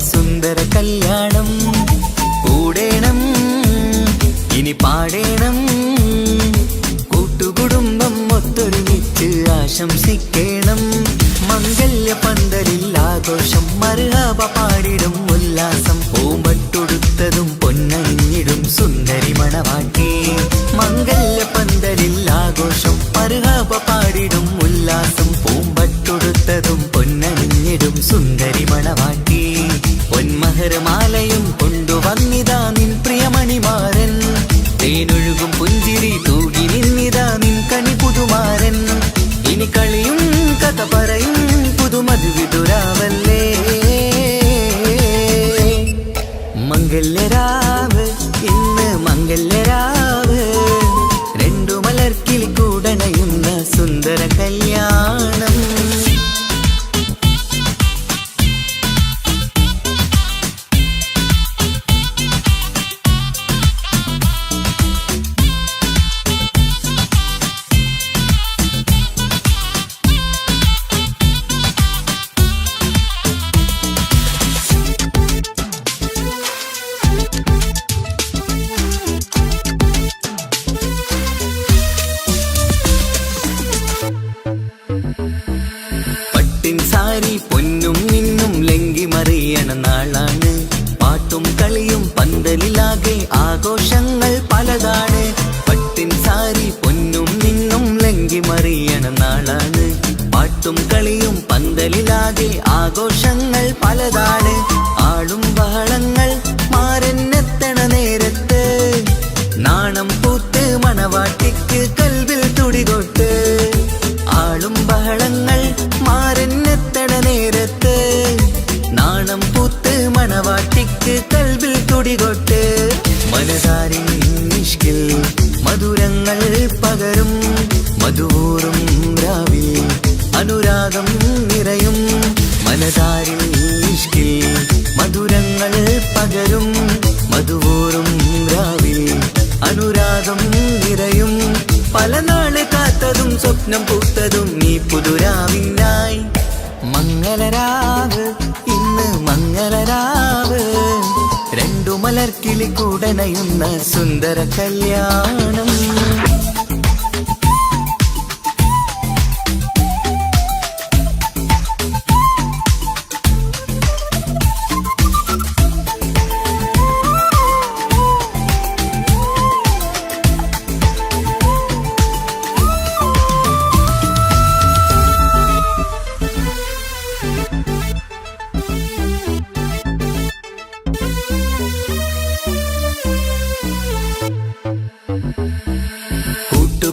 സുന്ദര കല്യാണം കൂടേണം ഇനി പാടേണം കൂട്ടുകുടുംബം ഒത്തൊരുമിച്ച് ആശംസിക്കണം മംഗല്യ പന്തലിൽ ആഘോഷം മർഹബ പാടിടും ഉല്ലാസം പൂമ്പട്ടൊടുത്തതും പൊന്നണിഞ്ഞിടും സുന്ദരി മണവാട്ടി മംഗല്യ പന്തലിൽ ആഘോഷം മർഹബ പാടിടും ഉല്ലാസം പൂമ്പട്ടൊടുത്തതും പൊന്നണിഞ്ഞിടും സുന്ദരി മണവാട്ടി പൊന്മഹർമാലയും കൊണ്ടുവന്നിതാ നിൻ പ്രിയമണിമാരൻ തേനൊഴുകും പുഞ്ചിരി തൂകി നിന്നിതാ നിൻ കണി പുതുമാരൻ ഇനി കളിയും കഥ പറയും പുതുമധുവിതുരാവല്ലേ മംഗല്യരാവ് ഇന്ന് മംഗല്യരാവ് രണ്ടു മലർക്കിളി കൂടണയുന്ന സുന്ദര കല്യാണം സാരി പൊന്നും മിന്നും ലങ്കി മറിയണ നാളാണ് പാട്ടും കളിയും പന്തലിലാകെ ആഘോഷങ്ങൾ പലതാണ് പട്ടിൻ സാരി പൊന്നും മിന്നും ലങ്കി മറിയണ നാളാണ് പാട്ടും കളിയും പന്തലിലാകെ ആഘോഷങ്ങൾ പലതാണ് ആളും ബഹളങ്ങൾ മാരനെത്തണ നേരത്ത് നാണം പൂത്ത് മണവാട്ടിക്ക് കൽവിൽ തുടികൊട്ട് ആളും ബഹളങ്ങൾ മാരനെത്തണ നേരത്ത് നാണം പൂത്ത് മണവാട്ടിക്ക് കൽവിൽ തുടികൊട്ട് മനതാരിൻ നിഷ്കിൽ മധുരങ്ങൾ പകരും മധുവൂറും രാവിൽ അനുരാഗം നിറയും മനതാരിൻ നിഷ്കിൽ മധുരങ്ങൾ പകരും മധുവൂറും രാവിൽ അനുരാഗം നിറയും പല നാള് കാത്തതും സ്വപ്നം പൂത്തതും നീ പുതുരാവിനായി മംഗളരാവ് ഇന്ന് മംഗളരാവ് രണ്ടു മലർക്കിളി കൂടണയുന്ന സുന്ദര കല്യാണം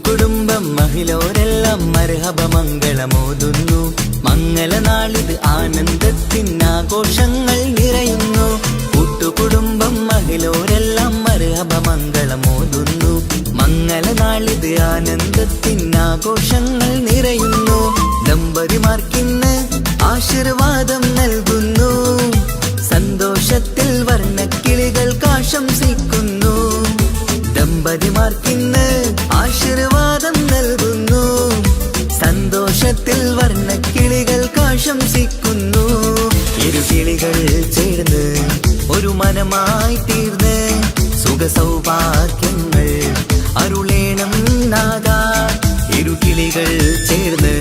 കുടുംബം മഹിളോരെല്ലാം മർഹബ മംഗളമോതുന്നു മംഗളനാളിത് ആനന്ദത്തിനാഘോഷങ്ങൾ നിറയുന്നു കൂട്ടുകുടുംബം മഹിളോരെല്ലാം മർഹബ മംഗളമോതുന്നു മംഗളനാളിത് ആനന്ദത്തിനാഘോഷങ്ങൾ നിറയുന്നു ദമ്പതിമാർക്കിന്ന് ആശീർവാദം നൽകുന്നു സന്തോഷത്തിൽ വർണ്ണക്കിളികൾ ആശംസിക്കുന്നു ദമ്പതിമാർക്കിന്ന് ആശീർവാദം നൽകുന്നു സന്തോഷത്തിൽ വർണ്ണക്കിളികൾ ആശംസിക്കുന്നു ഇരുകിളികൾ ചേർന്ന് ഒരു മനമായി തീർന്ന് സുഖസൗഭാഗ്യങ്ങൾ അരുളേണം നാദാ ഇരുകിളികൾ ചേർന്ന്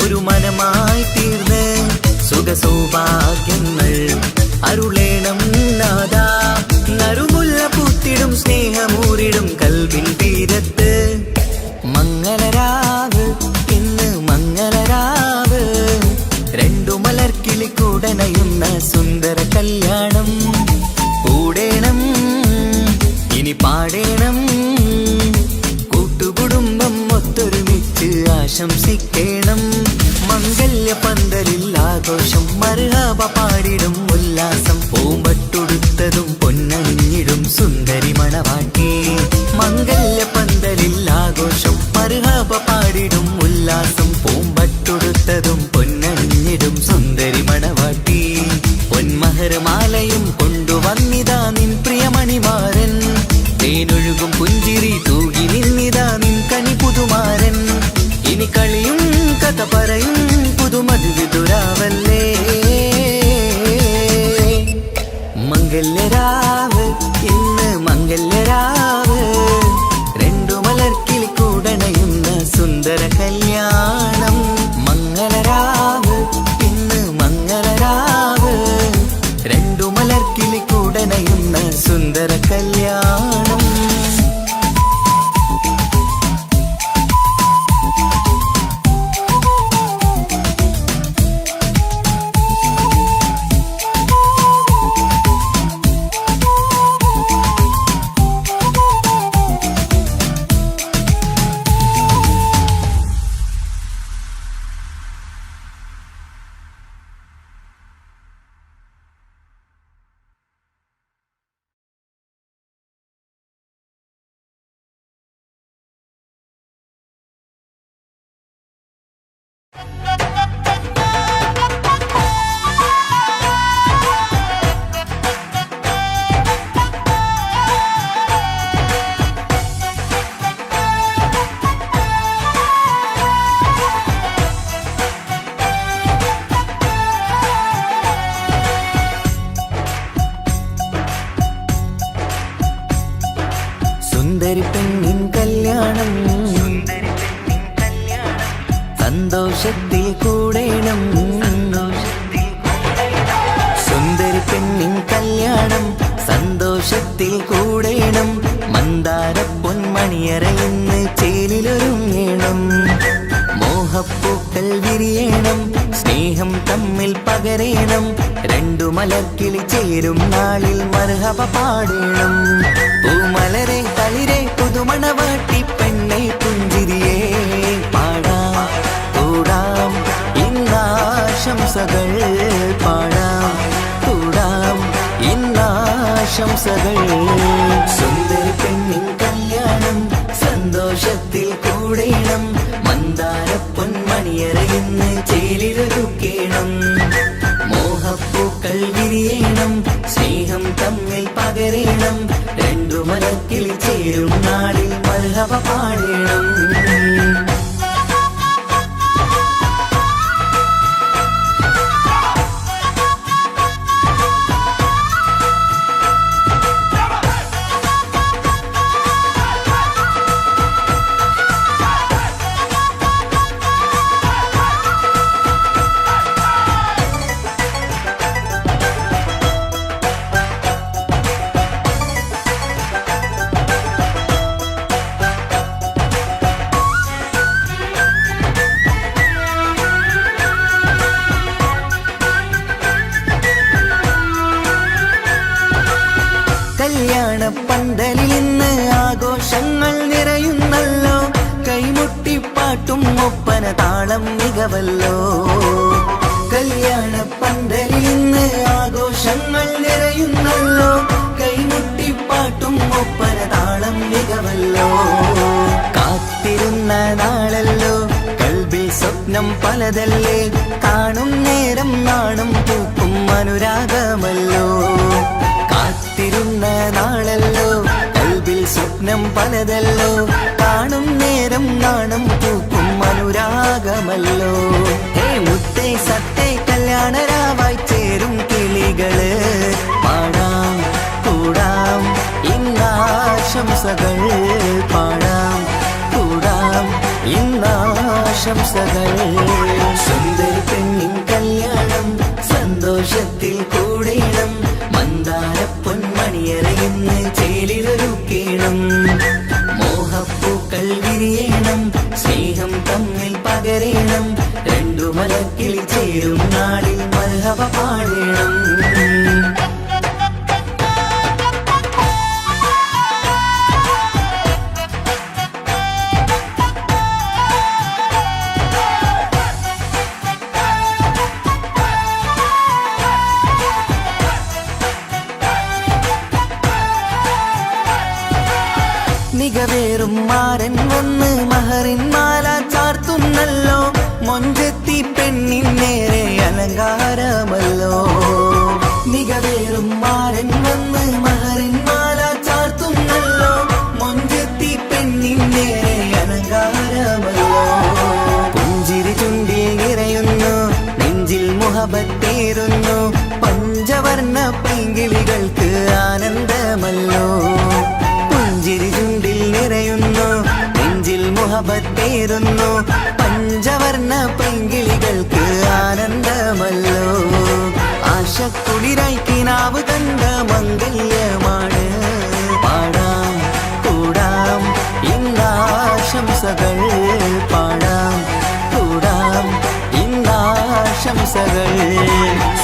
ഒരു മനമായി തീർന്ന് സുഖസൗഭാഗ്യങ്ങൾ അരുളേണം നാദാ നറുമുല്ല പൂത്തിടും സ്നേഹമൂരിടും കൽവിൻ തീരത്ത് മംഗളരാവ് ഇന്ന് മംഗളരാവ് രണ്ടു മലർക്കിളി കൂടണയുന്ന സുന്ദര കല്യാണം കൂടെ കൂടേണം. സുന്ദരി പെണ്ണിൻ കല്യാണം സന്തോഷത്തിൽ കൂടേണം. മന്ദാര പൊന്മണിയറയിന്ന് ചേലിലൊരുങ്ങേണം. മോഹപ്പൂക്കൾ വിരിയണം, സ്നേഹം തമ്മിൽ പകരേണം. രണ്ടു മലർക്കിളി ചേരും നാളിൽ മർഹബ പാടേണം. പൂമലരെ തളിരെ പുതുമണവാട്ടി പെണ്ണെ പുഞ്ചിരിയേ പാടാം കൂടാം ഇന്നാശംസകൾ പാടാം കൂടാം ഇന്നാശംസകൾ. സുന്ദരി പെണ്ണിൻ കല്യാണം സന്തോഷത്തിൽ കൂടേണം. മന്ദാര പൊന്മണിയറയിന്ന് ചേലിലൊരുക്കേണം. മോഹപ്പൂക്കൾ വിരിയണം, സ്നേഹം തമ്മിൽ പകരേണം. രണ്ടു മലക്കിളി ചേരും നാളിൽ മർഹബ പാടേണം. കല്യാണ പന്തലിൽ ഇന്ന് ആഘോഷങ്ങൾ നിറയുന്നല്ലോ. കൈമുട്ടിപ്പാട്ടും ഒപ്പന താളം മികവല്ലോ. കല്യാണ പന്തലിൽ ഇന്ന് ആഘോഷങ്ങൾ നിറയുന്നല്ലോ. കൈമുട്ടിപ്പാട്ടും ഒപ്പന താളം മികവല്ലോ. കാത്തിരുന്ന നാളല്ലോ, കൽബിൽ സ്വപ്നം പലതല്ലേ. കാണും നേരം നാണം പൂക്കും അനുരാഗമല്ലോ. കാത്തിരുന്ന നാളല്ലോ, കൽബിൽ സ്വപ്നം പലതല്ലോ. കാണും നേരം നാണം പൂക്കും അനുരാഗമല്ലോ. ഹേ മുത്തേ സത്തേ കല്യാണരാവായി ചേരും കിളികള് പാടാം കൂടാം ഇന്നാശംസകൾ പാടാം കൂടാം ഇന്നാശംസകൾ. സുന്ദരി പെണ്ണിൻ കല്യാണം സന്തോഷത്തിൽ കൂടേണം. മന്ദാര പൊന്മണിയറയിന്ന് ചേലിലൊരുക്കേണം. മോഹപ്പൂക്കൾ വിരിയണം, സ്നേഹം തമ്മിൽ പകരേണം. രണ്ടു മലക്കിളി ചേരും നാളിൽ മർഹബ പാടേണം. മികവേറും മാരൻ വന്ന് മഹറിൻ മാല ചാർത്തുന്നല്ലോ. മൊഞ്ചെത്തി പെണ്ണിൻ നേരെ അലങ്കാരമല്ലോ. മികവേറും മാരൻ വന്ന് മഹറിൻ മാല ചാർത്തുന്നല്ലോ. മൊഞ്ചെത്തി പെണ്ണിൻ നേരെ അലങ്കാരമല്ലോ. പുഞ്ചിരി ചുണ്ടിൽ നിറയുന്നു, നെഞ്ചിൽ മുഹബത്തേറുന്നു. പഞ്ചവർണ്ണ പൈങ്കിളികൾക്ക് ആനന്ദമല്ലോ. പുഞ്ചിരി ചുണ്ടിൽ നിറയുന്നു, നെഞ്ചിൽ മുഹബത്തേറുന്നു. പഞ്ചവർണ്ണ പൈങ്കിളികൾക്ക് ആനന്ദമല്ലോ. ആശക്കുളിരായി കിനാവ് കണ്ട മംഗല്യമാണ്. പാടാം കൂടാം ഇന്നാശംസകൾ പാടാം കൂടാം ഇന്നാശംസകൾ.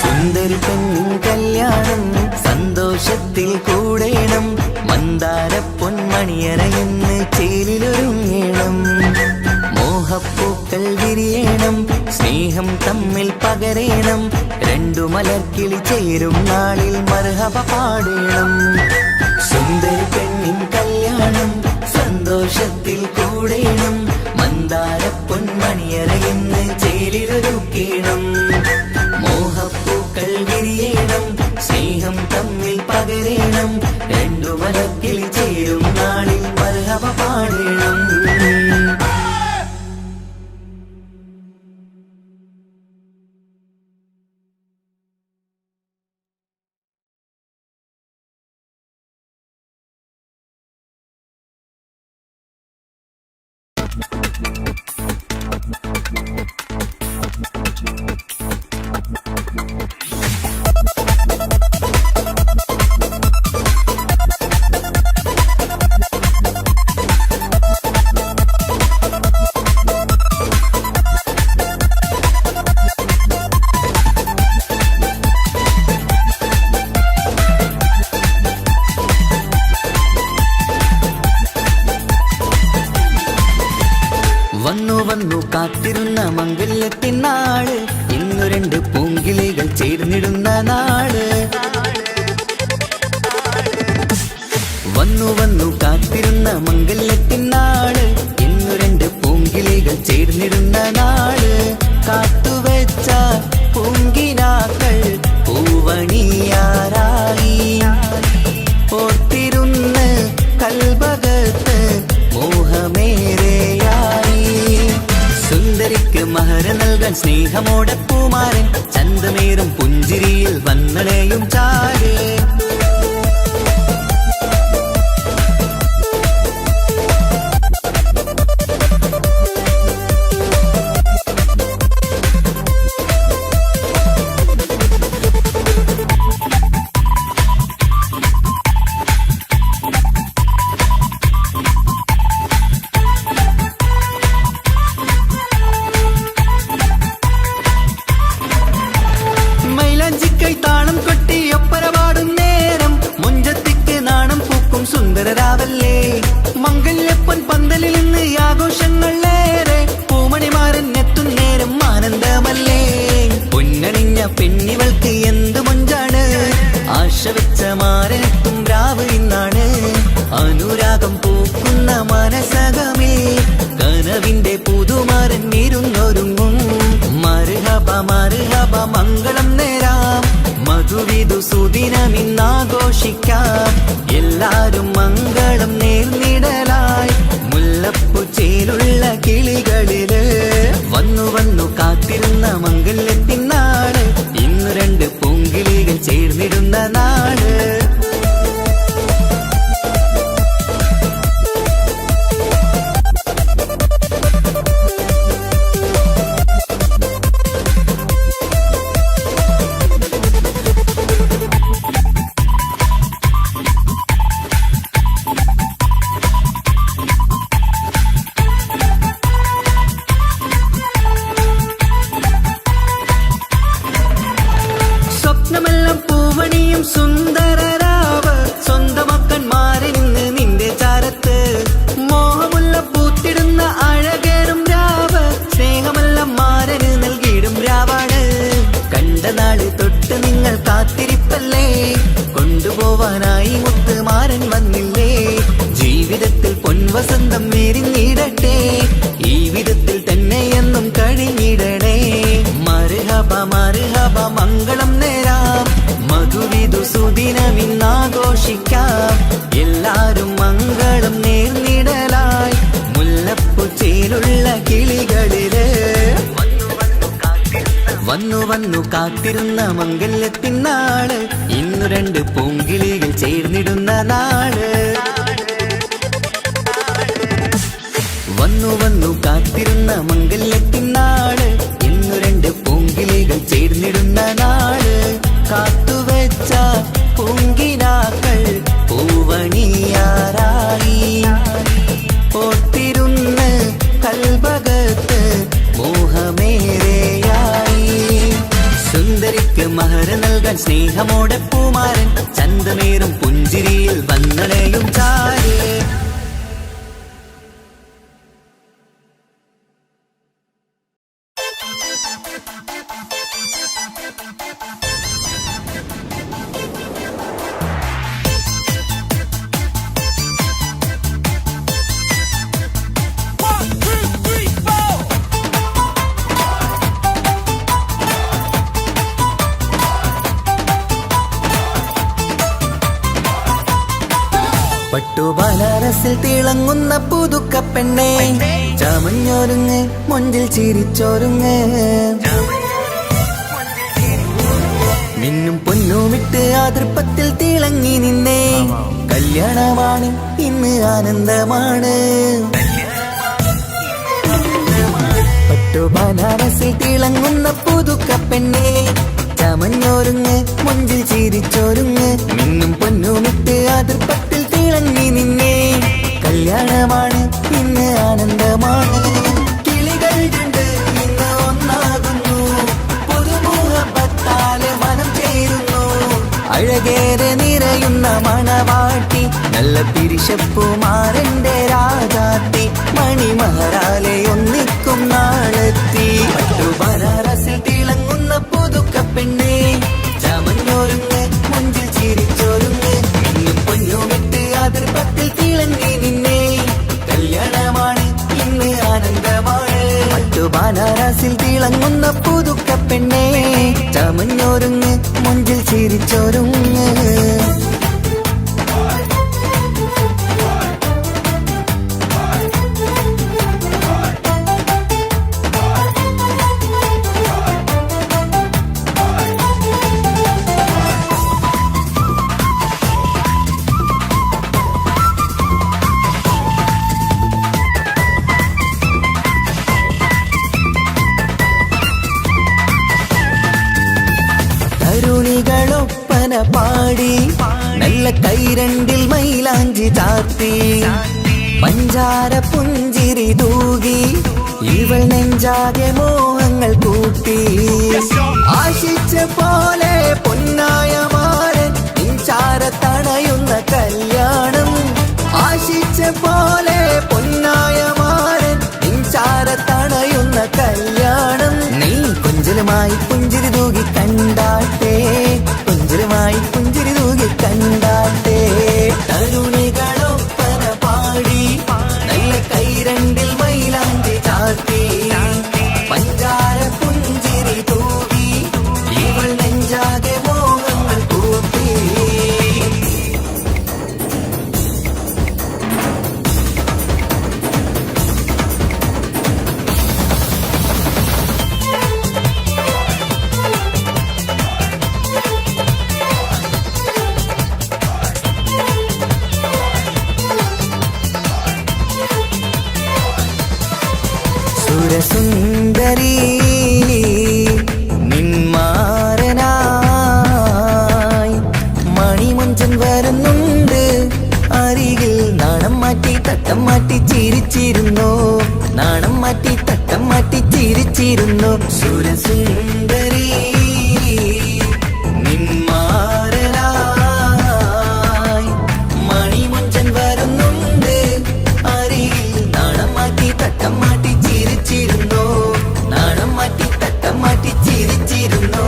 സുന്ദരി പെണ്ണിൻ കല്യാണം സന്തോഷത്തിൽ കൂടേണം. മന്ദാര പൊന്മണിയറയിന്ന് ചേലിലൊരുങ്ങേണം. മോഹപ്പൂക്കൾ വിരിയണം, സ്നേഹം തമ്മിൽ പകരേണം. രണ്ടു മലർക്കിളി ചേരും നാളിൽ മർഹബ പാടേണം. സുന്ദരി പെണ്ണിൻ കല്യാണം സന്തോഷത്തിൽ കൂടേണം. മന്ദാര പൊന്മണിയറയിന്ന് ചേലിലൊരുക്കേണം. മോഹപ്പൂക്കൾ വിരിയണം, സ്നേഹം തമ്മിൽ പകരേണം. രണ്ടു മലക്കിളി ചേരും നാളിൽ മർഹബ പാടേണം. നാള്, ഇന്നു രണ്ട് പൂങ്കിളികൾ ചേർന്നിടുന്ന നാള്. വന്നു വന്നു കാത്തിരുന്ന മംഗല്യത്തിൻ നാള്, ഇന്നു രണ്ട് പൂങ്കിളികൾ ചേർന്നിടുന്ന നാള്. കാത്തുവെച്ച പൂങ്കിനാക്കൾ പൂവണിയാറായി, ഓർത്തിരുന്ന് കൽബകത്ത് മോഹമേറെയായി. സുന്ദരിക്ക് മഹർ നൽകാൻ സ്നേഹമോടെ പൂമാരൻ, ചന്തമേറും പുഞ്ചിരിയിൽ വന്നണയും ചാര്. സുന്ദരരാവല്ലേ മംഗല്യപ്പൊൻ പന്തലിൽ നിന്ന് ആഘോഷങ്ങളേറെ, പൂമണിമാരൻ എത്തും നേരം ആനന്ദമല്ലേ. പൊന്നണിഞ്ഞ പെണ്ണിവൾക്ക് എന്ത് മൊഞ്ചാണ്, ആശ വെച്ച മാരനെത്തും രാവ് ഇന്നാണ്. അനുരാഗം പൂക്കുന്ന മനസകമേ കനവിന്റെ പുതുമാരൻ ഇരുന്നൊരുങ്ങും. മർഹബ മർഹബ മംഗളം നേരാം, മധുവിധു സുദിനമിന്നാഘോഷിക്കാം. എല്ലാരും മംഗളം നേർന്നിടലായി മുല്ലപ്പുച്ചയിലുള്ള കിളികളില്. വന്നു വന്നു കാത്തിരുന്ന മംഗല്യത്തിൻ നാള്, ഇന്നു രണ്ട് പൂങ്കിളികൾ ചേർന്നിടുന്ന നാള്. സ്വപ്നമെല്ലാം പൂവണിയും സുന്ദരരാവ്, സ്വന്തമക്കന്മാരിന്ന് നിന്റെ ചാരത്ത്. മോഹമുള്ള പൂത്തിടുന്ന അഴകേറും രാവ്, സ്നേഹമെല്ലാം മാരന് നൽകിയിടും രാവാണ്. കണ്ട നാള് തൊട്ട് നിങ്ങൾ കാത്തിരിപ്പല്ലേ, കൊണ്ടുപോവാനായി മുത്തുമാരൻ വന്നില്ലേ. ജീവിതത്തിൽ പൊൻവസന്തം വിരിഞ്ഞിടട്ടെ, ഈ വിധത്തിൽ തന്നെ എന്നും കഴിഞ്ഞിടണേ. മർഹബ മർഹബ മംഗളം നേരാം, മധുവിധു സുദിനമിന്നാഘോഷിക്കാം. എല്ലാരും മംഗളം നേർന്നിടലായി മുല്ലപ്പുച്ചയിലുള്ള കിളികളില്. വന്നു വന്നു കാത്തിരുന്ന മംഗല്യത്തിൻ നാള്, ഇന്നു രണ്ട് പൂങ്കിളികൾ ചേർന്നിടുന്ന നാള്. വന്നു വന്നു കാത്തിരുന്ന മംഗല്യത്തിൻ നാള്, ഇന്നു രണ്ട് പൂങ്കിളികൾ ചേർന്നിടുന്ന നാള്. കാത്തുവെച്ച പൂങ്കിനാക്കൾ പൂവണിയാറായി, ഓർത്തിരുന്ന് കൽബകത്ത് മോഹമേറെയായി. സുന്ദരിക്ക് മഹർ നൽകാൻ സ്നേഹമോടെ പൂമാരൻ, ചന്തമേറും പുഞ്ചിരിയിൽ വന്നണയും ചാര്. പട്ടുബനാറസിൽ തിളങ്ങുന്ന പുതുക്കപ്പെണ്ണേ, ചമഞ്ഞൊരുങ്ങ് മൊഞ്ചിൽ ചിരിച്ചൊരുങ്ങ്. മിന്നും പൊന്നുമിട്ട് ആതൃപ്പത്തിൽ തിളങ്ങി നിന്നേ, കല്യാണമാണ് ഇന്ന് ആനന്ദമാണ്. പട്ടുബനാറസിൽ തിളങ്ങുന്ന പുതുക്കപ്പെണ്ണേ, ചമഞ്ഞൊരുങ്ങ് മൊഞ്ചിൽ ചിരിച്ചൊരുങ്ങ്. മിന്നും പൊന്നുമിട്ട് ആതൃപ്പത്തിൽ തിളങ്ങി നിന്നേ, കല്യാണമാണ് ഇന്ന് ആനന്ദമാണ്. കിളികൾ രണ്ട് ഇന്ന് ഒന്നാകുന്നു, പുതുമുഖത്താല് മനം ചേരുന്നു. അഴകേറെ നിറയുന്ന മണവാട്ടി, നല്ല പിരിശപ്പുമാരന്റെ രാജാത്തി. മണിമഹറാലെ ഒന്നിക്കും നാളെത്തി. പട്ടുബനാറസ് ഒരുങ്ങ് മുഞ്ചിൽ ചിരിച്ചൊരുങ്ങ്. തരുണികളൊപ്പന പാടി നല്ല കൈരണ്ടിൽ മൈലാഞ്ചി ചാർത്തി പഞ്ചാര പുഞ്ചിരി തൂകി ഇവൾ നെഞ്ചാകെ മോഹങ്ങൾ കൂട്ടി. ആശിച്ച പോലെ പൊന്നായ മാരൻ നിൻചാര തണയുന്ന കല്യാണം. ആശിച്ച പോലെ പൊന്നായ മാരൻ നിൻചാര തണയുന്ന കല്യാണം. നീ കുഞ്ചലുമായി പുഞ്ചിരി തൂകി കണ്ടാട്ടെ, കുഞ്ചലുമായി പുഞ്ചിരി തൂകി കണ്ടാട്ടെ. തരുണികളൊപ്പന പാടി നല്ല കൈരണ്ടിൽ മൈലാഞ്ചി ചാർത്തി പഞ്ചാര പുഞ്ചിരി തൂകി ഇവൾ നെഞ്ചാകെ മോഹങ്ങൾ കൂട്ടി. സുരസുന്ദരി നിന്മാരനായി മണിമഞ്ചൻ വരുന്നുണ്ട് അരികിൽ. നാണം മാറ്റി തട്ടം മാറ്റി ചിരിച്ചിരുന്നു, നാണം മാറ്റി തട്ടം മാറ്റി ചിരിച്ചിരുന്നു. സുരസുന്ദരി നിന്മാരനായി മണിമഞ്ചൻ വരുന്നുണ്ട് അരികിൽ. നാണം മാറ്റി തട്ടം മാറ്റി ചിരിച്ചിരുന്നു, നാണം മാറ്റി തട്ടം മാറ്റി ചിരിച്ചിരുന്നു.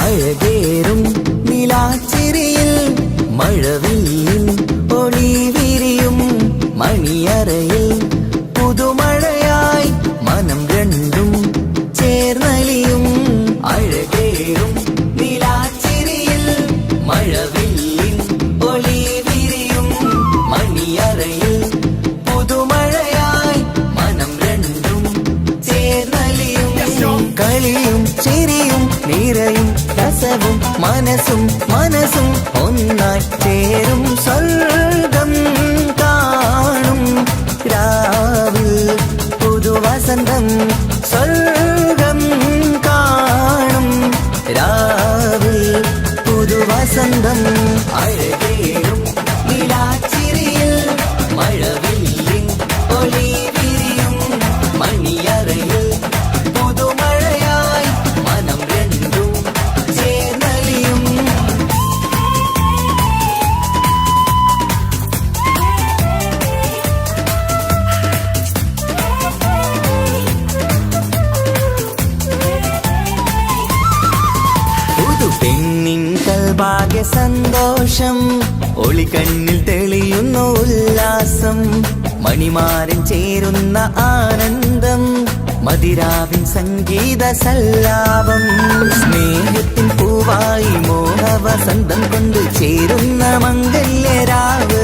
അഴകേറും നിലാച്ചിരിയിൽ മഴവില്ലിൻ ഒളി വിരിയും. മണിയറയിൽ പുതുമഴയായി മനം രണ്ടും ചേർന്നലിയും. അഴകേറും നിലാച്ചിരിയിൽ മഴവില്ലിൻ ഒളി വിരിയും. മണിയറയിൽ പുതുമഴയായി മനം രണ്ടും ചേർന്നലിയും. കളിയും ചിരിയും നിറയും രസവും മനസ്സും മനസ്സും ഒന്നായി ചേരും സ്വർഗം കാണും രാവിൽ പുതുവസന്തം. സ്വർഗം കാണും രാവിൽ പുതുവസന്തം. അഴകേറും നിലാച്ചിരിയിൽ മഴവില്ലിൻ ഒളി വിരിയും. മണിയറയിൽ പുതുമഴയായി മനം രണ്ടും ചേർന്നലിയും. പുതു പെണ്ണിൻ കൽഭാഗ്യ സന്തോഷം, ഒളികണ്ണിൽ തെളിയുന്നു ഉല്ലാസം. മണിമാരൻ ചേരുന്ന ആനന്ദം, മതിരാവിൻ സംഗീത സല്ലാപം. സ്നേഹത്തിൻ പൂവായി മോഹവസന്തം കൊണ്ട് ചേരുന്ന മംഗല്യരാവ്.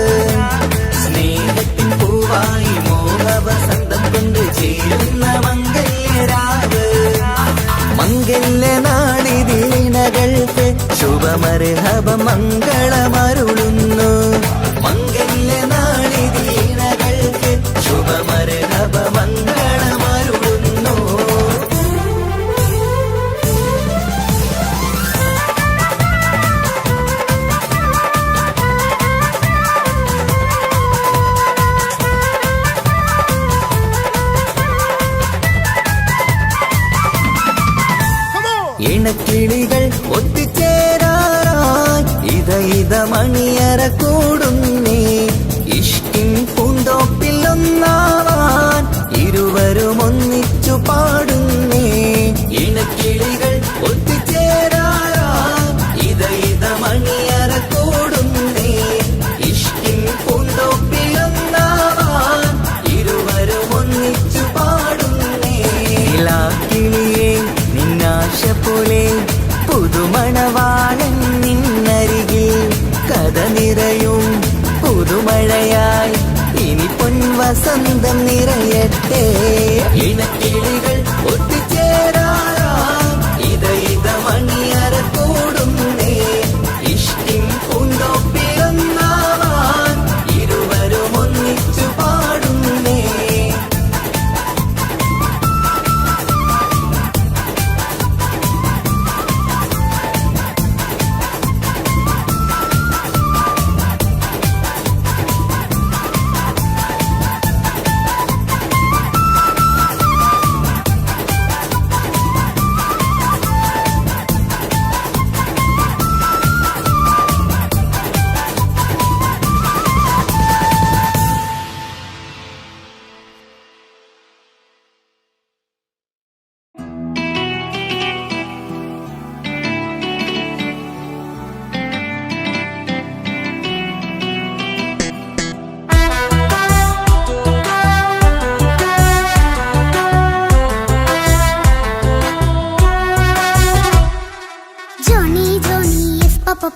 സ്നേഹത്തിൻ പൂവായി മോഹവസന്തം കൊണ്ട് ചേരുന്ന മംഗല്യരാവ്. മംഗല്യനാളിതിനകൾക്ക് ശുഭമർഹബ മംഗളമരുളുന്നു. മംഗല്യനാളിതിനകൾക്ക് ശുഭമർഹബ മംഗളമരുളുന്നു. ഇണക്കിളികൾ ഒത്തുചേരാറായി ഇത മണിയറ കൂടുന്നേ. ഇഷ്കിൻ പൂന്തോപ്പിൽ ഒന്നാവാൻ ഇരുവരും വസന്തം നിറയട്ടെ. ഇണക്കിളികൾ ഒത്തുചേരാറാം ഇത മണിയറ കൂടുന്നേ. ഇഷ്ടിൻ പൂന്തോപ്പിലൊന്നാവാൻ ഇരുവരും ഒന്നിച്ചു പാടുന്നേ.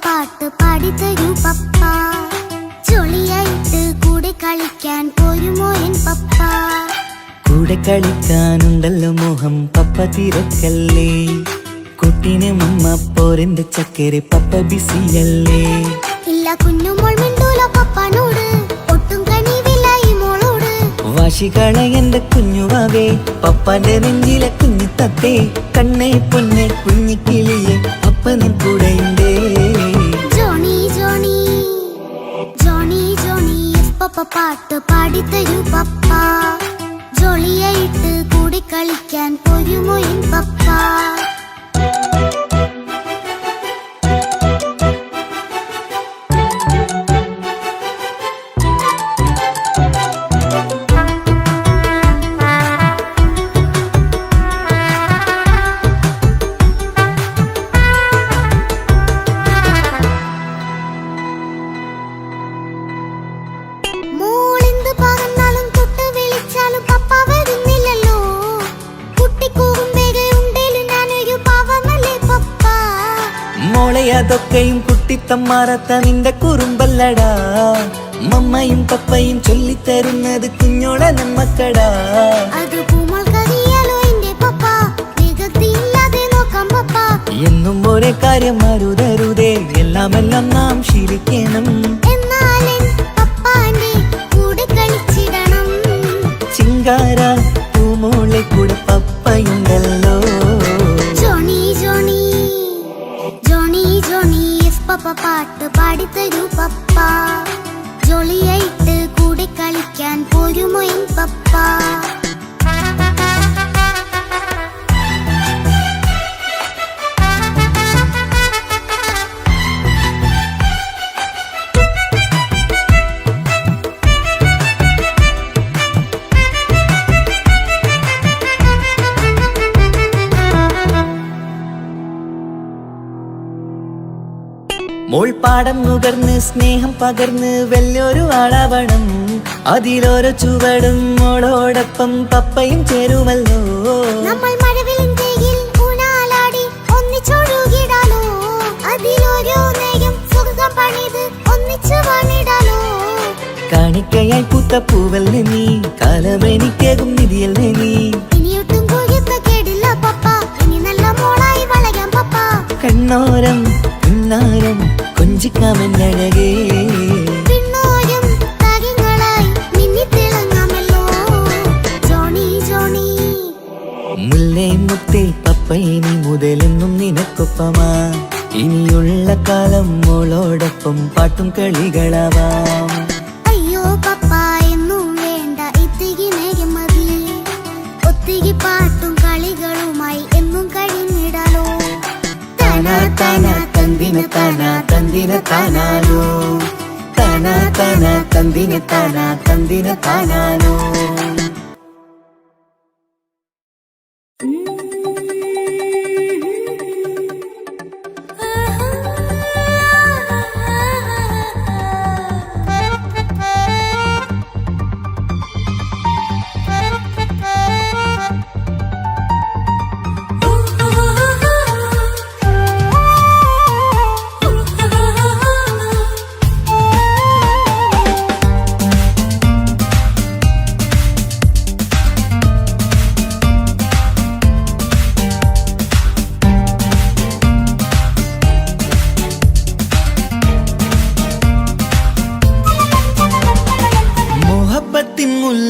പാട്ട് പാടിത്തരൂ പപ്പ. ജോളിയായിട്ട് കൂടെ കളിക്കാൻ പോരുമോ എൻ പപ്പ? കൂടെ കളിക്കാനുണ്ടല്ലോ മോഹം പപ്പ തിരക്കല്ലേ. കുട്ടീനെ മമ്മ പോരെന്റെ ചക്കര പപ്പ ബിസിയല്ലേ. ഇല്ല കുഞ്ഞുമോൾ മിണ്ടൂല പപ്പനോട്, ഒട്ടും കണിവില്ല ഈ മോളോട്. വാശികള എന്റെ കുഞ്ഞുവാവേ, പപ്പാന്റെ നെഞ്ചിലെ കുഞ്ഞു തത്തേ. കണ്ണേ പൊന്നെ കുഞ്ഞിക്കിളിയെ അപ്പനും കൂടെയുണ്ടേ. ജോണി ജോണി ജോണി ജോണി പപ്പ പാട്ട് പാടിത്തരൂ പപ്പ. ജോളിയായിട്ട് കൂടെ കളിക്കാൻ പോരുമോ എൻ പപ്പ? അതൊക്കെയും കുട്ടിത്തമ്മാറത്ത നിന്റെ കുറുമ്പല്ലടാ. മമ്മയും പപ്പയും ചൊല്ലിത്തരുന്നത് കുഞ്ഞോളെ നമ്മക്കടാ. എന്നും ഒരേ കാര്യം അരുതരുതേ, എല്ലാമെല്ലാം നാം ശീലിക്കണം. ചിങ്കാര പൂമോളെ കൂടെ പപ്പയുണ്ടല്ലോ. പപ്പ പാട്ട് പാടിത്തരൂ പപ്പ. ജോളിയായിട്ട് കൂടെ കളിക്കാൻ പോരുമോ എൻ പപ്പ? മോൾ പാടം നുകർന്ന് സ്നേഹം പകർന്ന് വലിയൊരു ആളാവണം. അതിലോരോ ചുവടും മോളോടൊപ്പം പപ്പയും ചേരുമല്ലോ. നമ്മൾ മഴവിലിൽ ഊനാലാടി ഒന്നിച്ചൊഴുകിടാലോ. അതിലോരോ നേരം സുഖം പണിത് ഒന്നിച്ചു വാണിടാലോ. കാണിക്കയായി പൂത്ത പൂവല്ലേ നീ, കാലമെനിക്കേകും നിധിയല്ലേ നീ. ഇനിയൊട്ടും കുഴിപ്പ കേടില്ല പപ്പ, ഇനി നല്ല മോളായി വളരാം പപ്പ. കണ്ണോരം പിന്നാരം കൊഞ്ചിക്കാമെന്നഴകേ. പിന്നോരം താരങ്ങളായി മിന്നിത്തിളങ്ങാമല്ലോ. ജോണി ജോണി മുല്ലേ മുത്തേ പപ്പയിനി മുതലെന്നും നിനക്കൊപ്പമാ. ഇനിയുള്ള കാലം മോളോടൊപ്പം പാട്ടും കളികളാവാം. അയ്യോ പപ്പ എന്നും വേണ്ട ഇത്തിരി നേരം മതി. ഒത്തിരി പാട്ടും കളികളുമായി എന്നും കഴിഞ്ഞിടാലോ. താനാ താനാ തന്തിന താനാ തന്തിന താനാനോ. താനാ താനാ തന്തിന താനാ തന്തിന താനാനോ.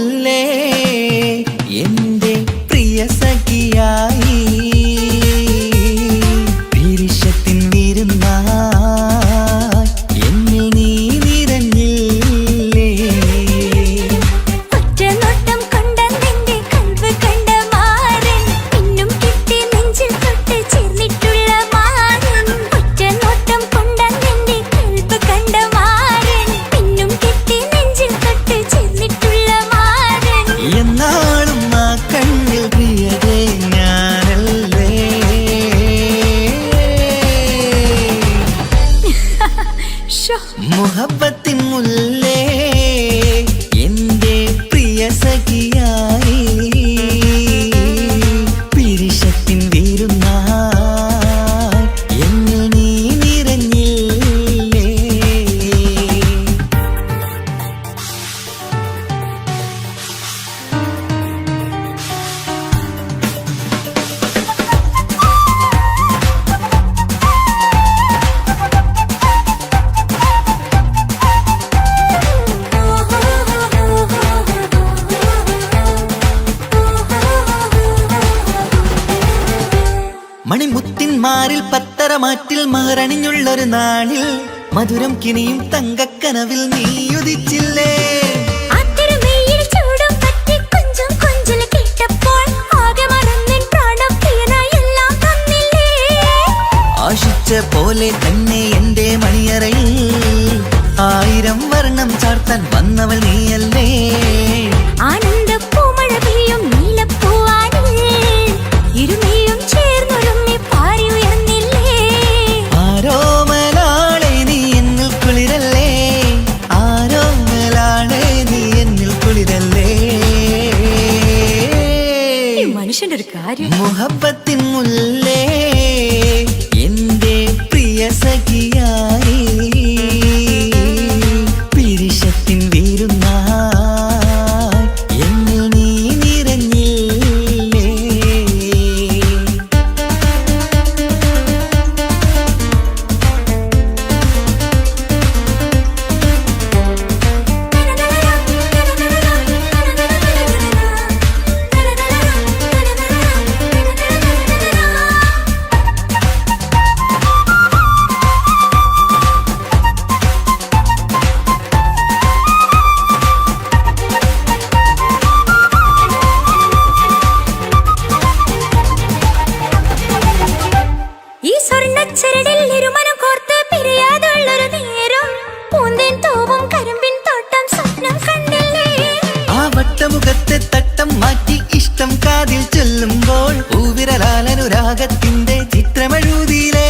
മുല്ലേ എന്റെ പ്രിയ സഖിയായി പീരിഷത്തിൻ വിരുന്നായി എന്നിൽ നീ നിറഞ്ഞില്ലേ ഒറ്റനോട്ടം കൊണ്ടെന്റെ കൽവ് കണ്ട മാരൻ പിന്നും കിട്ടി നെഞ്ചിൽ തൊട്ട് ചേർന്നിട്ടുള്ള മാരൻ ഒറ്റനോട്ടം കൊണ്ടെന്റെ കൽവ് കണ്ട മാരൻ പിന്നും കിട്ടി നെഞ്ചിൽ തൊട്ട് ചേർന്നിട്ടുള്ള മാരൻ എന്നാളും ആ കണ്ണിൽ പ്രിയതേ ഞാനല്ലേ മുഹബത്തിൻ മുല്ലേ എന്റെ പ്രിയ സഖിയായി പിരിശത്തിൻ വിരുന്നായി എന്നിൽ നീ നിറഞ്ഞില്ലേ മണിമുത്തിൻ മാറിൽ പത്തരമാറ്റിൽ മഹറണിഞ്ഞുള്ളൊരു നാളിൽ മധുരം കിനിയും തങ്കക്കനവിൽ നീ ഉദിച്ചില്ലേ ആ തിരുമേയിൽ ചൂടും പറ്റി കൊഞ്ചും കൊഞ്ചൽ കേട്ടപ്പോൾ ആകെ മറന്നിൻ പ്രാണം പ്രിയനായി എല്ലാം തന്നില്ലേ ആശിച്ച പോലെ തന്നെ എന്റെ മണിയറയിൽ 1000 വർണ്ണം ചാർത്താൻ വന്നവൾ നീയല്ലേ ആനന്ദ പൂമഴ പെയ്യും നീലപ്പൂവാനിൽ ഇരുമയും ചേർന്നൊരുമ്മി പാരി ഉയർന്നില്ലേ ആരോമലാളെ നീ എന്നിൽ കുളിരല്ലേ ആരോമലാളെ നീ എന്നിൽ കുളിരല്ലേ മനുഷ്യന്റെ ഒരു കാര്യം മുഹബത്തിൻ മുല്ലേ എന്റെ പ്രിയ സഖിയായി പിരിശത്തിൻ വിരുന്നായി എന്നിൽ നീ നിറഞ്ഞില്ലേ ഈ സ്വർണ്ണച്ചരടിൽ ഇരുമനം കോർത്ത് പിരിയാതുള്ളൊരു നേരം പൂന്തേൻ തൂവും കരിമ്പിൻ തോട്ടം സ്വപ്നം കണ്ടില്ലേ ആ വട്ടമുഖത്തെ തട്ടം മാറ്റി ഇഷ്ടം കാതിൽ ചൊല്ലുമ്പോൾ പൂവിരലാലനുരാഗത്തിന്റെ ചിത്രമെഴുതിയിലേ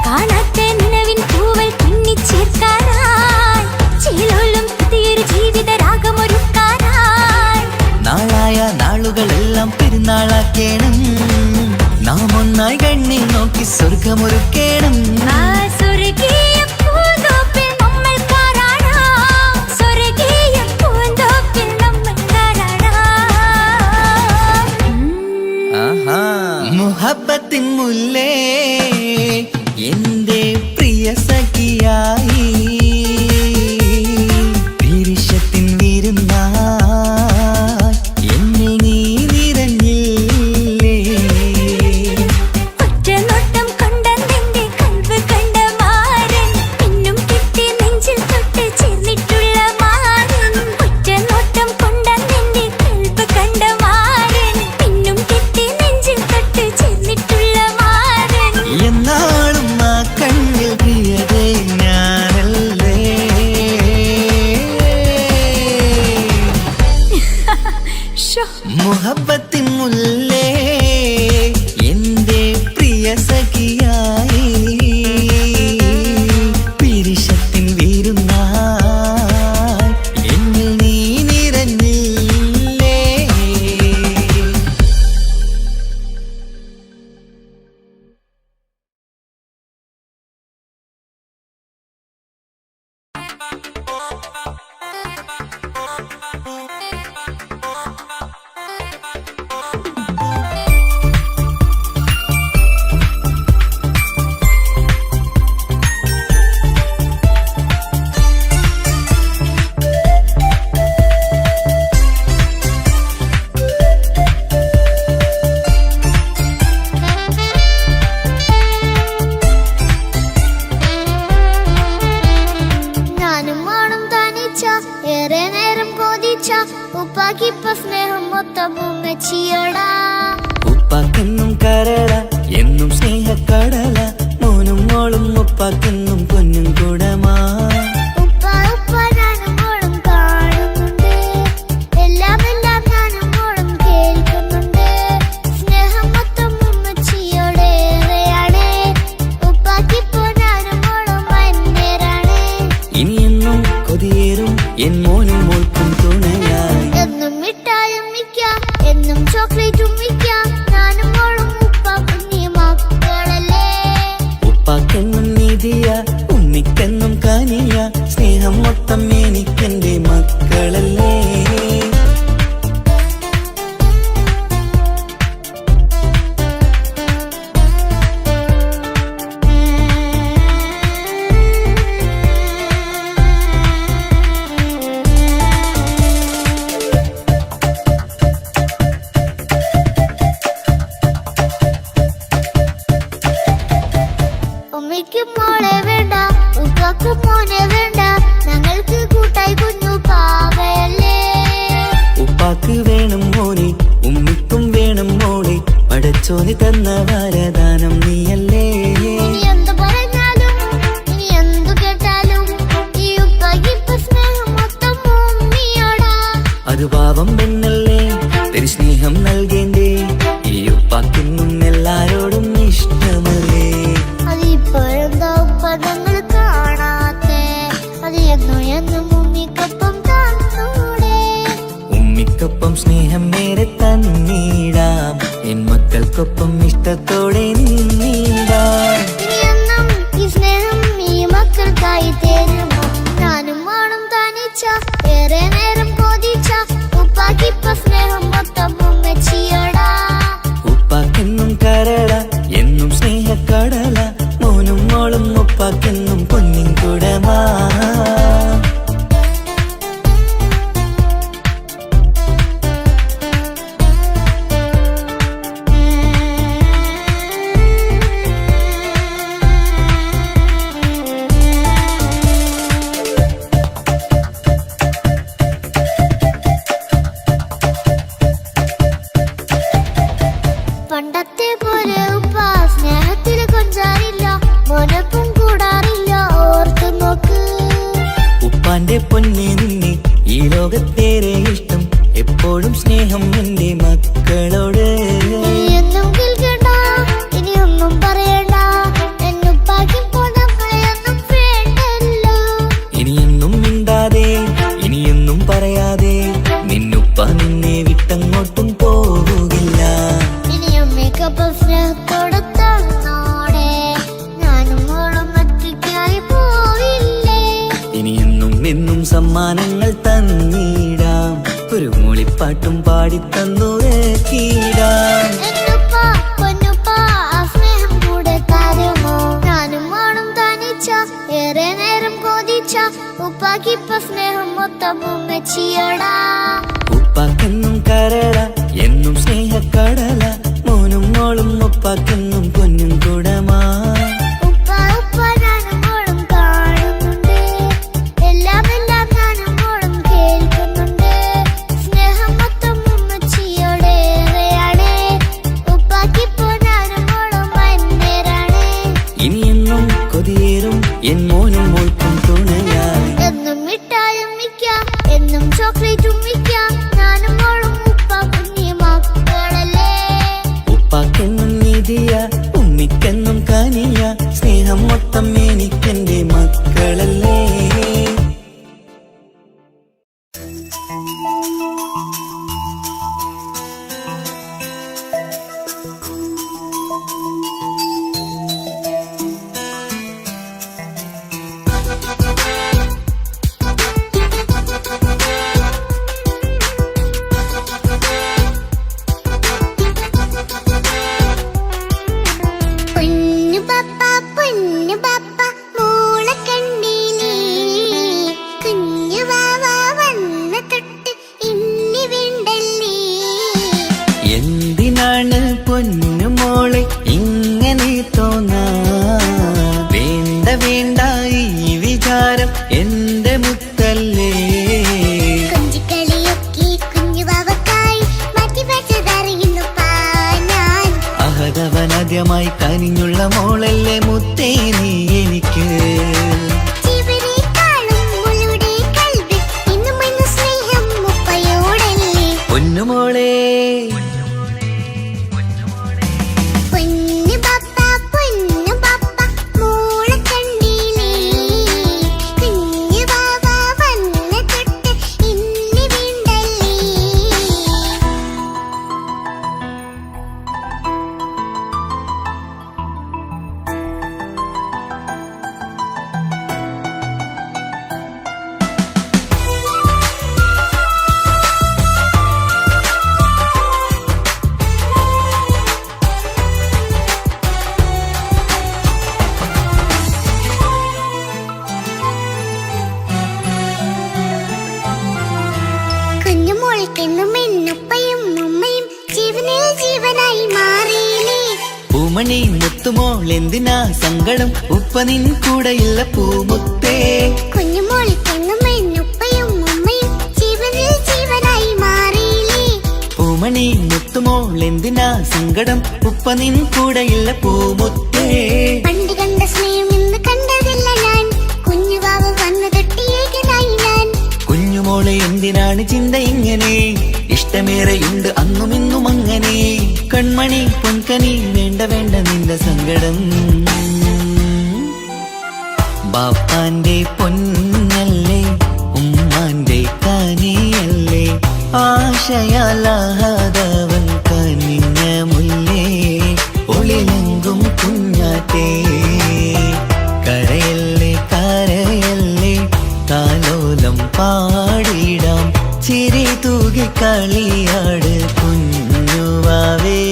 കാണാത്ത നിലവിൻ പൂവൽ തുന്നിച്ചേർക്കാനായി ചിലോലും പുതിയൊരു ജീവിത രാഗമൊരുക്കാനായി നാളായ നാളുകളെല്ലാം പെരുന്നാളാക്കേണം നാം ഒന്നായി കണ്ണിൽ നോക്കി സ്വർഗമൊരുക്കേണം ആ സ്വർഗീയ പൂന്തോപ്പിൽ നമ്മൾ കാണാം സ്വർഗീയ പൂന്തോപ്പിൽ നമ്മൾ കാണാം ആഹാ മുഹബത്തിൻ മുല്ലേ എന്റെ പ്രിയ സഖിയായി പിരിശത്തിൻ വിരുന്നായി എന്നിൽ നീ നിറഞ്ഞില്ലേ ഒറ്റനോട്ടം കൊണ്ടെന്റെ കൽവ് കണ്ട മാരൻ പിന്നും കിട്ടി നെഞ്ചിൽ തൊട്ട് ചേർന്നിട്ടുള്ള മാരൻ ഒറ്റനോട്ടം കൊണ്ടെന്റെ കൽവ് കണ്ട മാരൻ പിന്നും കിട്ടി നെഞ്ചിൽ തൊട്ട് ചേർന്നിട്ടുള്ള മാരൻ എന്നാളും ആ കണ്ണിൽ പ്രിയതേ ഞാനല്ലേ മുഹബത്തിൻ മുല്ലേ എന്റെ പ്രിയ സഖിയായി പിരിശത്തിൻ വിരുന്നായി എന്നിൽ നീ നിറഞ്ഞില്ലേ ഉപ്പാക്കിപ്പോ സ്നേഹം മൊത്തം ഉമ്മച്ചിയോടാ. ഉപ്പാക്കെന്നും കരള എന്നും സ്നേഹക്കടല മോനും മോളും ഉപ്പാക്കെന്നും പൊന്നും കുടമാ. ഉപ്പ ഉപ്പ ഞാനും മോളും കാണുന്നുണ്ട്, എല്ലാം എല്ലാം ഞാനും മോളും കേൾക്കുന്നുണ്ട്. സ്നേഹം മൊത്തം ഉമ്മച്ചിയോടേറെയാണ്, ഉപ്പാക്കിപ്പോ ഞാനും മോളും അന്യരാണ്. ഇനിയെന്നും കൊതിയേറും എൻ മോനും മോൾക്കും തുണയായി. എന്നും മിഠായും മിക്കാം, എന്നും ചോക്ലേറ്റും മിക്കാം, ഞാനും മോളും ഉപ്പ കുഞ്ഞി മക്കളല്ലേ. ഉപ്പാക്കെന്നും നീതിയ ഉമ്മിക്കെന്നും കാനിയ സ്നേഹം മൊത്തം എനിക്കെന്റെ മക്കളല്ലേ. ഉമ്മയ്ക്കും മോളെ വേണ്ട, ഉപ്പാക്കും മോനെ വേണ്ട, ഞങ്ങൾക്ക് കൂട്ടായി കുഞ്ഞു പാവയല്ലേ. ഉപ്പാക്ക് വേണം മോനെ ഉമ്മിക്കും വേണം മോളെ, പടച്ചോന് തന്ന വരദാനം നീയല്ലേ. ഇനി എന്ത് പറഞ്ഞാലും ഇനി എന്തു കേട്ടാലും ഈ ഉപ്പാക്കിപ്പോ സ്നേഹം മൊത്തം ഉമ്മിയോടാ. അത് പാവം പെണ്ണല്ലേ തിരു സ്നേഹം നൽകേണ്ടേ, ഈ ഉപ്പാക്കിന്നും എല്ലാരോടും ഇഷ്ടമല്ലേ. അതിപ്പോഴെന്താ ഉപ്പ ഞങ്ങൾ കാണാത്തെ, അത് എന്നും എന്നും ഉമ്മിക്കൊപ്പം തന്നൂടെ. ഉമ്മിക്കൊപ്പം സ്നേഹം നേരെ തന്നീടാം, എൻ മക്കൾക്കൊപ്പം ഇഷ്ടത്തോടെ നിന്നീടാം. ഇനി എന്നും ഈ സ്നേഹം ഈ മക്കൾക്കായി തരുമോ, ഞാനും മോളും തനിച്ച ഏറെ നേരം കൊതിച്ച ഉപ്പാക്കിപ്പോ സ്നേഹം മൊത്തം ഉമ്മച്ചിയോടാ. ഉപ്പാക്കെന്നും കരള എന്നും സ്നേഹക്കടല മോനും മോളും ഉപ്പാക്കെന്നും പൊന്നിൻ കുടമാ. പണ്ടത്തെ പോലെ ഉപ്പ സ്നേഹത്തിൽ കൊഞ്ചാറില്ല, മോനൊപ്പം കൂടാറില്ല, ഓർത്തു നോക്ക്. ഉപ്പാന്റെ പൊന്നെ നിന്നെ ഈ ലോകത്തേറെ ഇഷ്ടം, എപ്പോഴും സ്നേഹം എന്റെ മക്കളോട്. ഇനിയൊന്നും കേൾക്കണ്ട, ഇനിയൊന്നും പറയണ്ട, എന്നുപ്പാക്കിപ്പോ നമ്മളെയൊന്നും വേണ്ടല്ലോ. ഇനിയൊന്നും മിണ്ടാതെ ഇനിയൊന്നും പറയാതെ നിന്നുപ്പ നിന്നെ വിട്ടങ്ങോട്ടും പോവുകില്ല. ഇനിയും മേക്കപ്പ് സ്നേഹത്തോടെ തന്നോടെ, ഞാനും മോളും ഒറ്റയ്ക്കായി പോവില്ലേ. ഇനിയെന്നും എന്നും സമ്മാനങ്ങൾ തന്നീടാം, ഒരു മൂളിപ്പാട്ടും പാടിത്തന്നുറക്കിടാം. എന്നുപ്പ പൊന്നുപ്പ ആ സ്നേഹം കൂടെ തരുമോ, ഞാനും മോളും തനിച്ച ഏറെ നേരം കൊതിച്ച ഉപ്പാക്കിപ്പോ സ്നേഹം മൊത്തം ഉമ്മച്ചിയോടാ. ഉപ്പാക്കെന്നും കരള എന്നും സ്നേഹക്കടല മോനും മോളും ഉപ്പാക്കെന്നും പൊന്നും കുടമാ. ഉപ്പ ഉപ്പ ഞാനും മോളും കാണുന്നുണ്ട്, എല്ലാം എല്ലാം ഞാനും മോളും കേൾക്കുന്നുണ്ട്. സ്നേഹം മൊത്തം ഉമ്മച്ചിയോടേറെയാണ്, ഉപ്പാക്കിപ്പോ ഞാനും മോളും അന്യരാണ്. ഇനിയെന്നും കൊതിയേറും എൻ മോനും മോൾക്കും തുണയായി. എന്നും മിഠായും മിക്കാം, എന്നും ചോക്ലേറ്റും മിക്കാം, ഞാനും മോളും ഉപ്പ കുഞ്ഞി മക്കളല്ലേ. ഉപ്പാക്കെന്നും നീതിയ ആദ്യമായി കനിഞ്ഞുള്ള മോളല്ലേ മുത്തേ നീ എനിക്ക്. പൊന്നുമോളെ പൂമണി മുത്തുമോൾ എന്തിനാ സങ്കടം, ഉപ്പ നിൻ കൂടെയില്ല പൂമുത്തേ. പൂമണി മുത്തുമോൾ എന്തിനാ സങ്കടം, ഉപ്പ നിൻ കൂടെയില്ല പൂമുത്തേ. പണ്ട് കണ്ട സ്നേഹം ഇന്ന് കണ്ടതില്ല ഞാൻ, കുഞ്ഞുവാവ വന്നു തൊട്ടിയേകനായി ഞാൻ. കുഞ്ഞുമോളെ എന്തിനാണ് ചിന്ത ഇങ്ങനെ, ഇഷ്ടമേറെയുണ്ട് അന്നും ഇന്നും അങ്ങനെ. കൺമണി പൊൻകനി വേണ്ട വേണ്ട നിന്റെ സങ്കടം. ബാപ്പാന്റെ പൊന്നല്ലേ ഉമ്മാന്റെ കനിയല്ലേ, ആശയാലാഹതവൻ കനിഞ്ഞ മുല്ലേ. ഒളിലെങ്കും കുഞ്ഞാറ്റേ കരയല്ലേ കരയല്ലേ, താലോലം പാടിടാം ചിരി തൂകി കളിയാട്. കുഞ്ഞുവാവേ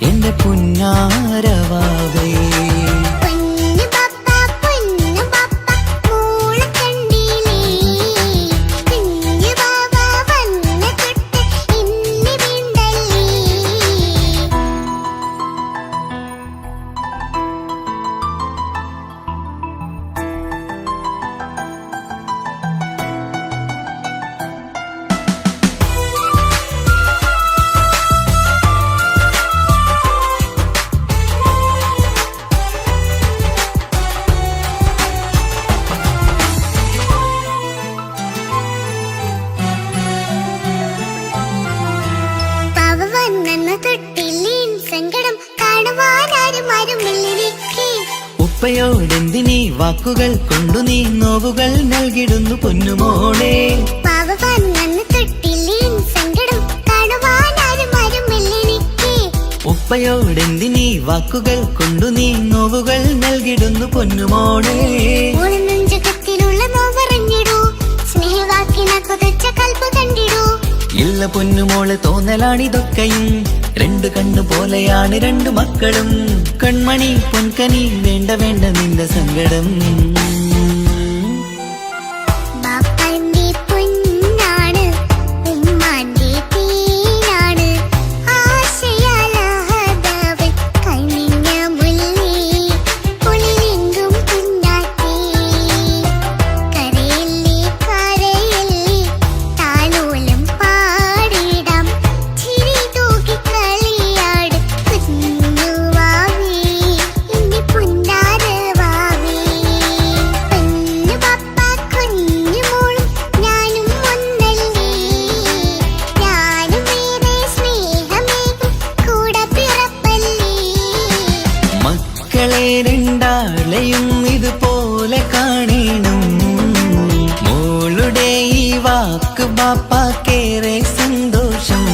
എന്റെ പുന്നാരവാവേ. ഉപ്പയോടെന്തിനീ വാക്കുകൾ കൊണ്ടു നീ നോവുകൾ നൽകിടുന്നു പൊന്നുമോളെ. ഉപ്പയോടെന്തിനീ വാക്കുകൾ കൊണ്ടു നീ നോവുകൾ നൽകിടുന്നു പൊന്നുമോളെ. ഇല്ല പൊന്നുമോളെ തോന്നലാണിതൊക്കെയും, രണ്ടു കണ്ണു പോലെയാണ് രണ്ടു മക്കളും. കൺമണി പൊൻകനി വേണ്ട വേണ്ട നിന്റെ സങ്കടം. രണ്ടാളെയും ഇതുപോലെ കാണണം, മോളുടെ ഈ വാക്ക് ബാപ്പാക്കേറെ സന്തോഷം.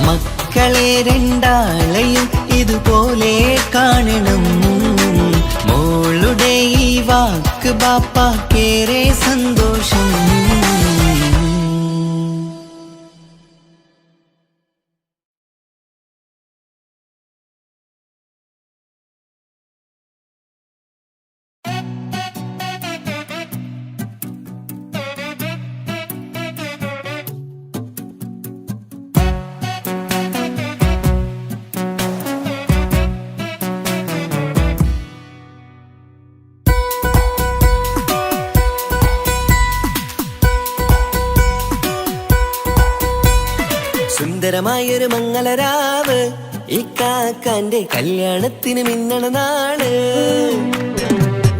മക്കളെ രണ്ടാളെയും ഇതുപോലെ കാണണം, മോളുടെ ഈ വാക്ക് ബാപ്പാക്കേറെ സന്തോഷം. സുന്ദരമായൊരു മംഗളരാവ് ഇക്കാക്കാന്റെ കല്യാണത്തിന് മിന്നണ നാള്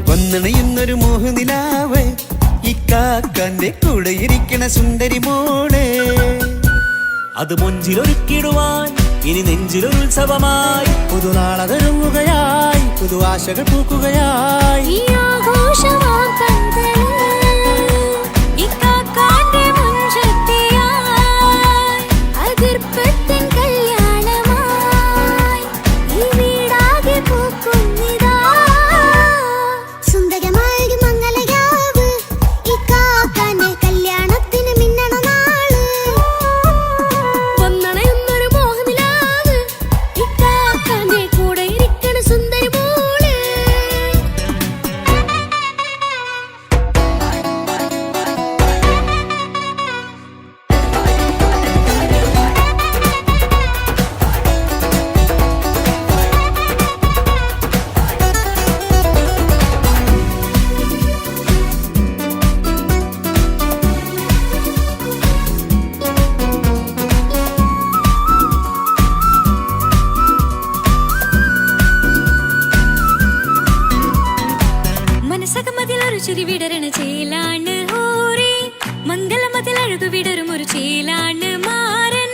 വന്നണയുന്നൊരു മോഹനിലാവ് ഇക്കാക്കാന്റെ കൂടെ ഇരിക്കണ സുന്ദരി മോള് അത് മൊഞ്ചിലൊരുക്കിടുവാൻ ഇനി നെഞ്ചിലൊരു ഉത്സവമായി പുതുനാളതൊരുങ്ങുകയായി പുതു ആശകൾ പൂക്കുകയായി ഈ ആഘോഷമാക്കന്തല് ഇക്കാക്കാന്റെ മുൻചെത്തിയായി അതിർപ്പത്തിൻ കല്യാണമായി ഈ വീടാകെ പൂക്കുന്നിതാ സുന്ദരമായൊരു മംഗളരാവ് ഇക്കാക്കാന്റെ കല്യാണത്തിന് മിന്നണ നാള് വന്നണയുന്നൊരു മോഹനിലാവ് ഇക്കാക്കാന്റെ കൂടെ ഇരിക്കണ സുന്ദരി മോള് മനസ്സകമതിലൊരു ചിരി വിടരണ ചേലാണ് ഹോറി മംഗളമതിൽ അഴകു വിടരും ഒരു ചേലാണ് മാരൻ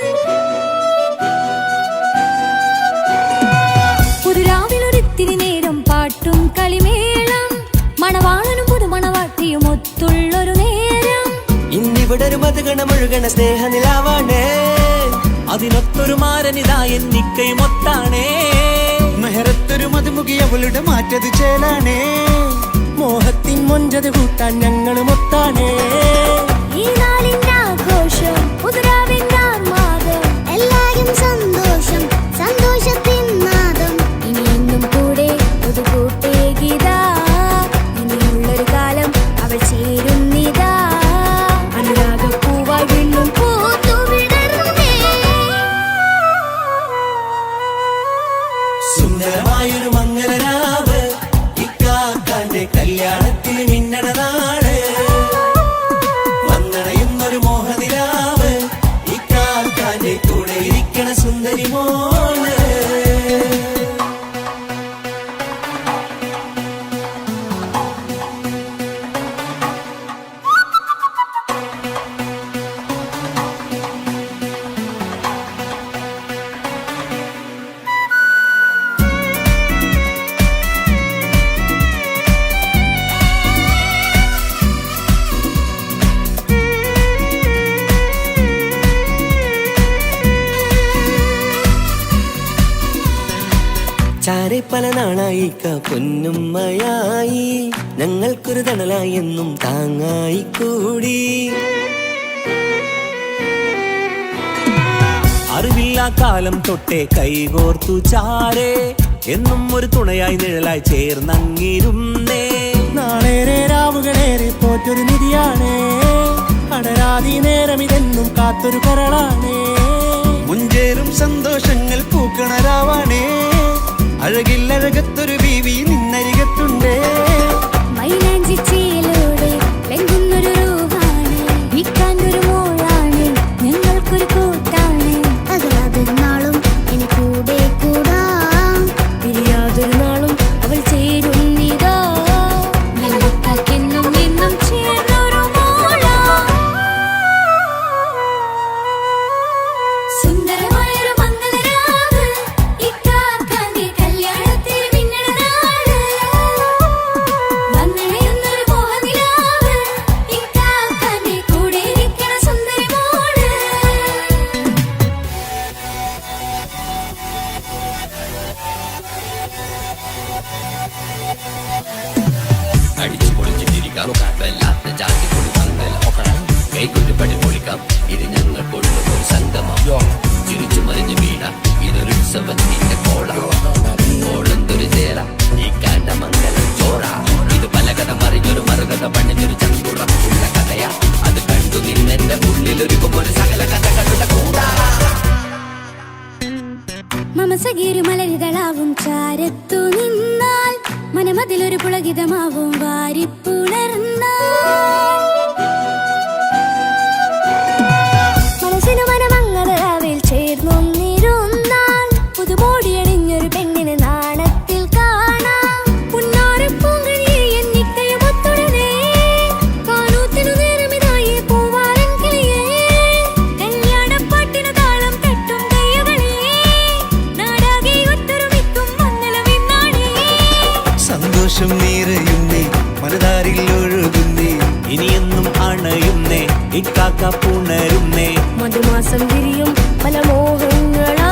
പുതുരാവിലൊരിത്തിരി നേരം പാട്ടും കളിമേളം മണവാളനും പുതുമണവാട്ടിയും ഒത്തുള്ളൊരു നേരം ഇന്നിവിടെ ഒരു മധുഗണമൊഴുകണ സ്നേഹനിലാവാണ് അതിനൊത്തൊരു മാരനിതാ എന്നിക്കയും ഒത്താണേ മെഹറത്തൊരു മധുമുഖി അവളുടെ മാറ്റത് ചേലാണേ മോഹത്തിൻ മൊഞ്ചത് കൂട്ടാൻ ഞങ്ങളും ഒത്താണേ ഈ നാളിന്റെ ആഘോഷം പുതുരാവിന്റെ ആർമാദം എല്ലാരും സന്തോഷം സന്തോഷത്തിൻ നാദം ഇനി എന്നും കൂടെ പുതുകൂട്ടേ ഗീതാ ഇനിയുള്ളൊരു കാലം അവൾ ചേരുന്നിതാ അനുരാഗപ്പൂവായി വീണ്ടും പൂത്തു വിടർന്നേ സുന്ദരമായൊരു മംഗളരാവ് ഇക്കാക്കാന്റെ കല്യാണത്തിന് മിന്നണ നാള് വന്നണയുന്നൊരു മോഹനിലാവ് ഇക്കാക്കാന്റെ കൂടെ ഇരിക്കണ സുന്ദരി മോള് ചാരെ പല നാളായിക്ക പൊന്നുമ്മയായി ഞങ്ങൾക്കൊരു തണലായി എന്നും താങ്ങായി കൂടി അറിവില്ലാ കാലം തൊട്ടേ കൈകോർത്തു ചാരേ എന്നും ഒരു തുണയായി നിഴലായി ചേർന്നങ്ങിരുന്നേ നാളേറെ രാവുകളേറെ പോറ്റൊരു നിധിയാണേ അടരാതി നേരം ഇതെന്നും കാത്തൊരു കരളാണേ മുഞ്ചേറും സന്തോഷങ്ങൾ പൂക്കണരാവാണേ അഴകില്ലഴകത്തൊരു ബീവി നിന്നരികത്തുണ്ടേ മൈലാഞ്ചി ചേലോടെ വെങ്കുന്നൊരു രൂപാണ് വിക്കാനൊരു മോളാണ് ഞങ്ങൾക്കൊരു കൂട്ടാണ് അതൊരു നാളും ഇനി കൂടെ കൂടാം പിരിയാതൊരു നാളും അവൾ ചേരുന്നിതാ ഞങ്ങൾക്കെന്നും എന്നും ചേർന്നൊരു മോളാ സുന്ദരമായൊരു മംഗളരാവ് ഇക്കാക്കാന്റെ കല്യാണത്തിന് മിന്നണ നാള് വന്നണയുന്നൊരു മോഹനിലാവ് ഇക്കാക്കാന്റെ കൂടെ ഇരിക്കണ സുന്ദരി മോള് അടിച്ചു പൊളിച്ചിട്ടിരിക്കാം വല്ലാത്ത ജാതി പൊളി പന്തലൊക്കണം കൈകൊണ്ടുപടി പൊളിക്കാം ഇത് ഞങ്ങൾക്കുള്ള ഒരു സംഗമം ചിരിച്ചു മറിഞ്ഞു വീണ ഇതൊരു ഉത്സവത്തിന്റെ കോളന്തൊരു ചേര ഈ കാണ്ട മംഗലം ചോറ ഇത് പലകഥ മറിഞ്ഞൊരു മറുകഥ പണിഞ്ഞൊരു ചങ്കുറപ്പുള്ള കഥയാ അത് കണ്ടു നിന്നെന്റെ ഉള്ളിലൊരുക്കുമ്പോൾ സകല കഥകളുടെ കൂടാ മമസഗീരു മലരിതളാവും ചാരത്തു നിന്നാൽ മനമതിലൊരു പുളകിതമാവും വാരിപ്പുണർന്നാൽ മനസ്സിനു മനമങ്ങതരാവിൽ ചേർ സന്തോഷം നിറയുന്നേ മനതാരിൽ ഒഴുകുന്നേ ഇനിയെന്നും അണയുന്നേ ഇക്കാക്ക പുണരുന്നേ മധുമാസം വിരിയും പല മോഹങ്ങളാ